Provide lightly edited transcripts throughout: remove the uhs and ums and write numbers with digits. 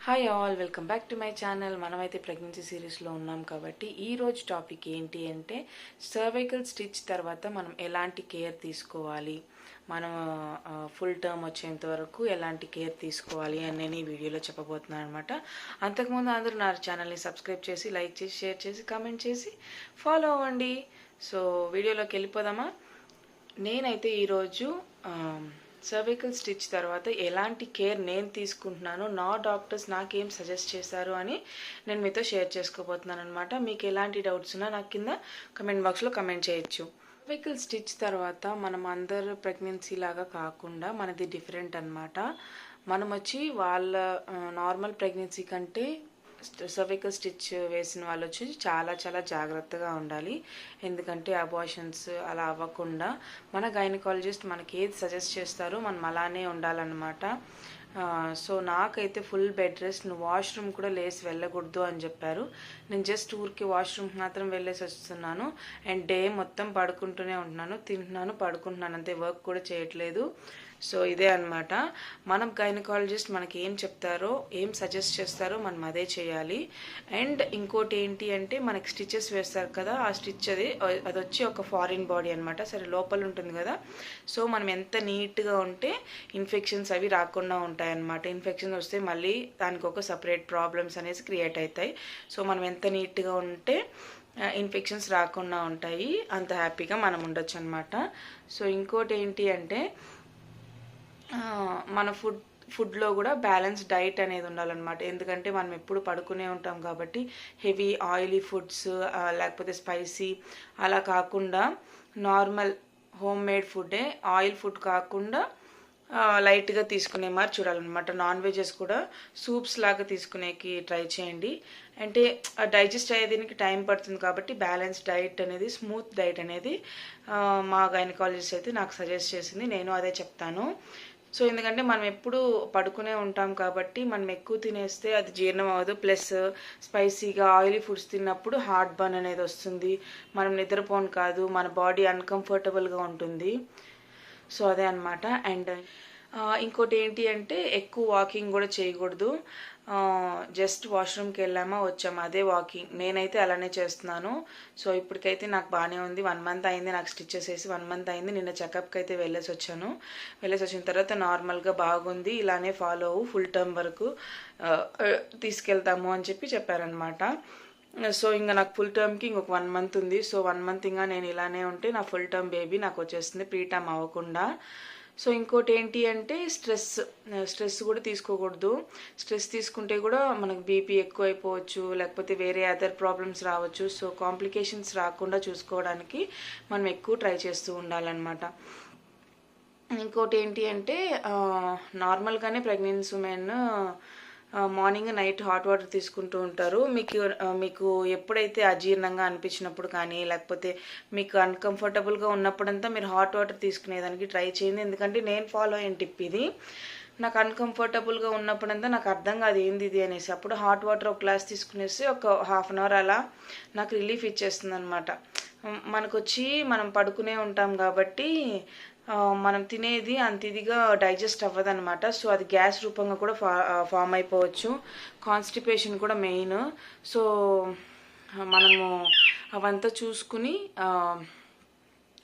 Hi all, welcome back to my channel. మనమైతే pregnancy సిరీస్లో ఉన్నాం కాబట్టి ఈరోజు టాపిక్ ఏంటి అంటే సర్వైకల్ స్టిచ్ తర్వాత మనం ఎలాంటి కేర్ తీసుకోవాలి, మనం ఫుల్ టర్మ్ వచ్చేంత వరకు ఎలాంటి కేర్ తీసుకోవాలి అని నేను ఈ వీడియోలో చెప్పబోతున్నాను అనమాట. అంతకుముందు అందరూ నా ఛానల్ని సబ్స్క్రైబ్ చేసి, లైక్ చేసి, షేర్ చేసి, కామెంట్ చేసి ఫాలో అవ్వండి. సో వీడియోలోకి వెళ్ళిపోదామా. నేనైతే ఈరోజు సర్వికల్ స్టిచ్ తర్వాత ఎలాంటి కేర్ నేను తీసుకుంటున్నాను, నా డాక్టర్స్ నాకేం సజెస్ట్ చేశారు అని నేను మీతో షేర్ చేసుకోబోతున్నాను అనమాట. మీకు ఎలాంటి డౌట్స్ ఉన్నా నాకు కింద కమెంట్ బాక్స్లో కమెంట్ చేయొచ్చు. సర్వికల్ స్టిచ్ తర్వాత మనం అందరు ప్రెగ్నెన్సీ లాగా కాకుండా మనది డిఫరెంట్ అనమాట. మనం వచ్చి వాళ్ళ నార్మల్ ప్రెగ్నెన్సీ కంటే సర్వికల్ స్టిచ్ వేసిన వాళ్ళు వచ్చి చాలా చాలా జాగ్రత్తగా ఉండాలి. ఎందుకంటే అబార్షన్స్ అలా అవ్వకుండా మన గైనకాలజిస్ట్ మనకి ఏది సజెస్ట్ చేస్తారో మనం అలానే ఉండాలన్నమాట. సో నాకైతే ఫుల్ బెడ్ రెస్ట్, నువ్వు వాష్రూమ్ కూడా లేసి వెళ్ళకూడదు అని చెప్పారు. నేను జస్ట్ ఊరికి వాష్రూమ్కి మాత్రం వెళ్ళేసి వస్తున్నాను అండ్ డే మొత్తం పడుకుంటూనే ఉంటున్నాను, తింటున్నాను, పడుకుంటున్నాను, అంతే, వర్క్ కూడా చేయట్లేదు. సో ఇదే అనమాట. మనం గైనకాలజిస్ట్ మనకి ఏం చెప్తారో, ఏం సజెస్ట్ చేస్తారో మనం అదే చేయాలి. అండ్ ఇంకోటి ఏంటి అంటే మనకి స్టిచెస్ వేస్తారు కదా, ఆ స్టిచ్ అది వచ్చి ఒక ఫారిన్ బాడీ అనమాట. సరే, లోపల ఉంటుంది కదా. సో మనం ఎంత నీట్గా ఉంటే ఇన్ఫెక్షన్స్ అవి రాకుండా ఉంటాయి అన్నమాట. ఇన్ఫెక్షన్ వస్తే మళ్ళీ దానికి ఒక సపరేట్ ప్రాబ్లమ్స్ అనేసి క్రియేట్ అవుతాయి. సో మనం ఎంత నీట్గా ఉంటే ఇన్ఫెక్షన్స్ రాకుండా ఉంటాయి, అంత హ్యాపీగా మనం ఉండొచ్చు అనమాట. సో ఇంకోటి ఏంటి అంటే మన ఫుడ్లో కూడా బ్యాలెన్స్ డైట్ అనేది ఉండాలన్నమాట. ఎందుకంటే మనం ఎప్పుడు పడుకునే ఉంటాం కాబట్టి హెవీ ఆయిలీ ఫుడ్స్ లేకపోతే స్పైసీ అలా కాకుండా నార్మల్ హోమ్ మేడ్ ఫుడ్డే, ఆయిల్ ఫుడ్ కాకుండా లైట్గా తీసుకునే మరి చూడాలన్నమాట. నాన్ వెజెస్ కూడా సూప్స్ లాగా తీసుకునేకి ట్రై చేయండి. అంటే డైజెస్ట్ అయ్యేదానికి టైం పడుతుంది కాబట్టి బ్యాలెన్స్ డైట్ అనేది, స్మూత్ డైట్ అనేది మా గైనకాలజిస్ట్ అయితే నాకు సజెస్ట్ చేసింది. నేను అదే చెప్తాను. సో ఎందుకంటే మనం ఎప్పుడు పడుకునే ఉంటాం కాబట్టి మనం ఎక్కువ తినేస్తే అది జీర్ణం అవ్వదు. ప్లస్ స్పైసీగా ఆయిలీ ఫుడ్స్ తిన్నప్పుడు హార్ట్ బర్న్ అనేది వస్తుంది, మనం నిద్రపోను కాదు, మన బాడీ అన్కంఫర్టబుల్గా ఉంటుంది. సో అదే అనమాట. అండ్ ఇంకోటి ఏంటి అంటే ఎక్కువ వాకింగ్ కూడా చేయకూడదు. జస్ట్ వాష్రూమ్కి వెళ్ళామా వచ్చామా అదే వాకింగ్. నేనైతే అలానే చేస్తున్నాను. సో ఇప్పటికైతే నాకు బాగానే ఉంది. 1 month అయింది నాకు స్టిచెస్ వేసి, 1 month అయింది. నిన్న చెకప్కి అయితే వెళ్ళేసి వచ్చిన తర్వాత నార్మల్గా బాగుంది, ఇలానే ఫాలో అవ్వు, ఫుల్ టర్మ్ వరకు తీసుకెళ్తాము అని చెప్పారనమాట. సో ఇంకా నాకు ఫుల్ టర్మ్కి ఇంకొక 1 month ఉంది. సో 1 month ఇంకా నేను ఇలానే ఉంటే నా ఫుల్ టర్మ్ బేబీ నాకు వచ్చేస్తుంది, ప్రీ టర్మ్ అవ్వకుండా. సో ఇంకోటి ఏంటి అంటే స్ట్రెస్ కూడా తీసుకోకూడదు. స్ట్రెస్ తీసుకుంటే కూడా మనకు బీపీ ఎక్కువ అయిపోవచ్చు, లేకపోతే వేరే అదర్ ప్రాబ్లమ్స్ రావచ్చు. సో కాంప్లికేషన్స్ రాకుండా చూసుకోవడానికి మనం ఎక్కువ ట్రై చేస్తూ ఉండాలన్నమాట. ఇంకోటి ఏంటి అంటే నార్మల్గానే pregnancy women morning night hot water తీసుకుంటూ ఉంటారు. మీకు ఎప్పుడైతే అజీర్ణంగా అనిపించినప్పుడు కానీ, లేకపోతే మీకు అన్కంఫర్టబుల్గా ఉన్నప్పుడంతా మీరు హాట్ వాటర్ తీసుకునేదానికి ట్రై చేయండి. ఎందుకంటే నేను ఫాలో అయిన టిప్ ఇది. నాకు అన్కంఫర్టబుల్గా ఉన్నప్పుడంతా నాకు అర్థం కాదు ఏంది ఇది అనేసి, అప్పుడు హాట్ వాటర్ ఒక గ్లాస్ తీసుకునేసి ఒక 1/2 hour అలా నాకు రిలీఫ్ ఇచ్చేస్తుంది అనమాట. మనకొచ్చి మనం పడుకునే ఉంటాం కాబట్టి మనం తినేది అంత ఇదిగా డైజెస్ట్ అవ్వదన్నమాట. సో అది గ్యాస్ రూపంగా కూడా ఫామ్ అయిపోవచ్చు. కాన్స్టిపేషన్ కూడా మెయిన్. సో మనము అవంతా చూసుకుని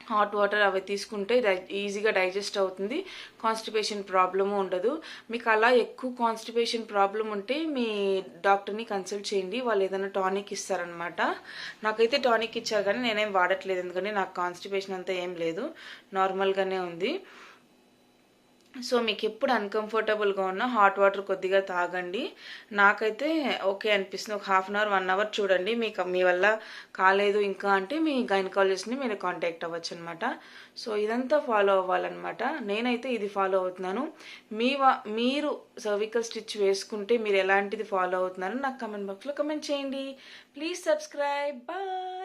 హాట్ వాటర్ అవి తీసుకుంటే ఈజీగా డైజెస్ట్ అవుతుంది, కాన్స్టిపేషన్ ప్రాబ్లము ఉండదు. మీకు అలా ఎక్కువ కాన్స్టిపేషన్ ప్రాబ్లం ఉంటే మీ డాక్టర్ని కన్సల్ట్ చేయండి, వాళ్ళు ఏదైనా టానిక్ ఇస్తారనమాట. నాకైతే టానిక్ ఇచ్చారు కానీ నేనేం వాడట్లేదు, ఎందుకంటే నాకు కాన్స్టిపేషన్ అంతా ఏం లేదు, నార్మల్గానే ఉంది. సో మీకు ఎప్పుడు అన్కంఫర్టబుల్గా ఉన్న హాట్ వాటర్ కొద్దిగా తాగండి. నాకైతే ఓకే అనిపిస్తుంది. ఒక 1/2 hour 1 hour చూడండి, మీకు మీ వల్ల కాలేదు ఇంకా అంటే మీ గైనకాలజిస్ట్ని మీరు కాంటాక్ట్ అవ్వచ్చు అనమాట. సో ఇదంతా ఫాలో అవ్వాలన్నమాట. నేనైతే ఇది ఫాలో అవుతున్నాను. మీరు సర్వికల్ స్టిచ్ వేసుకుంటే మీరు ఎలాంటిది ఫాలో అవుతున్నారో నాకు కమెంట్ బాక్స్లో కమెంట్ చేయండి. Please subscribe. బాయ్.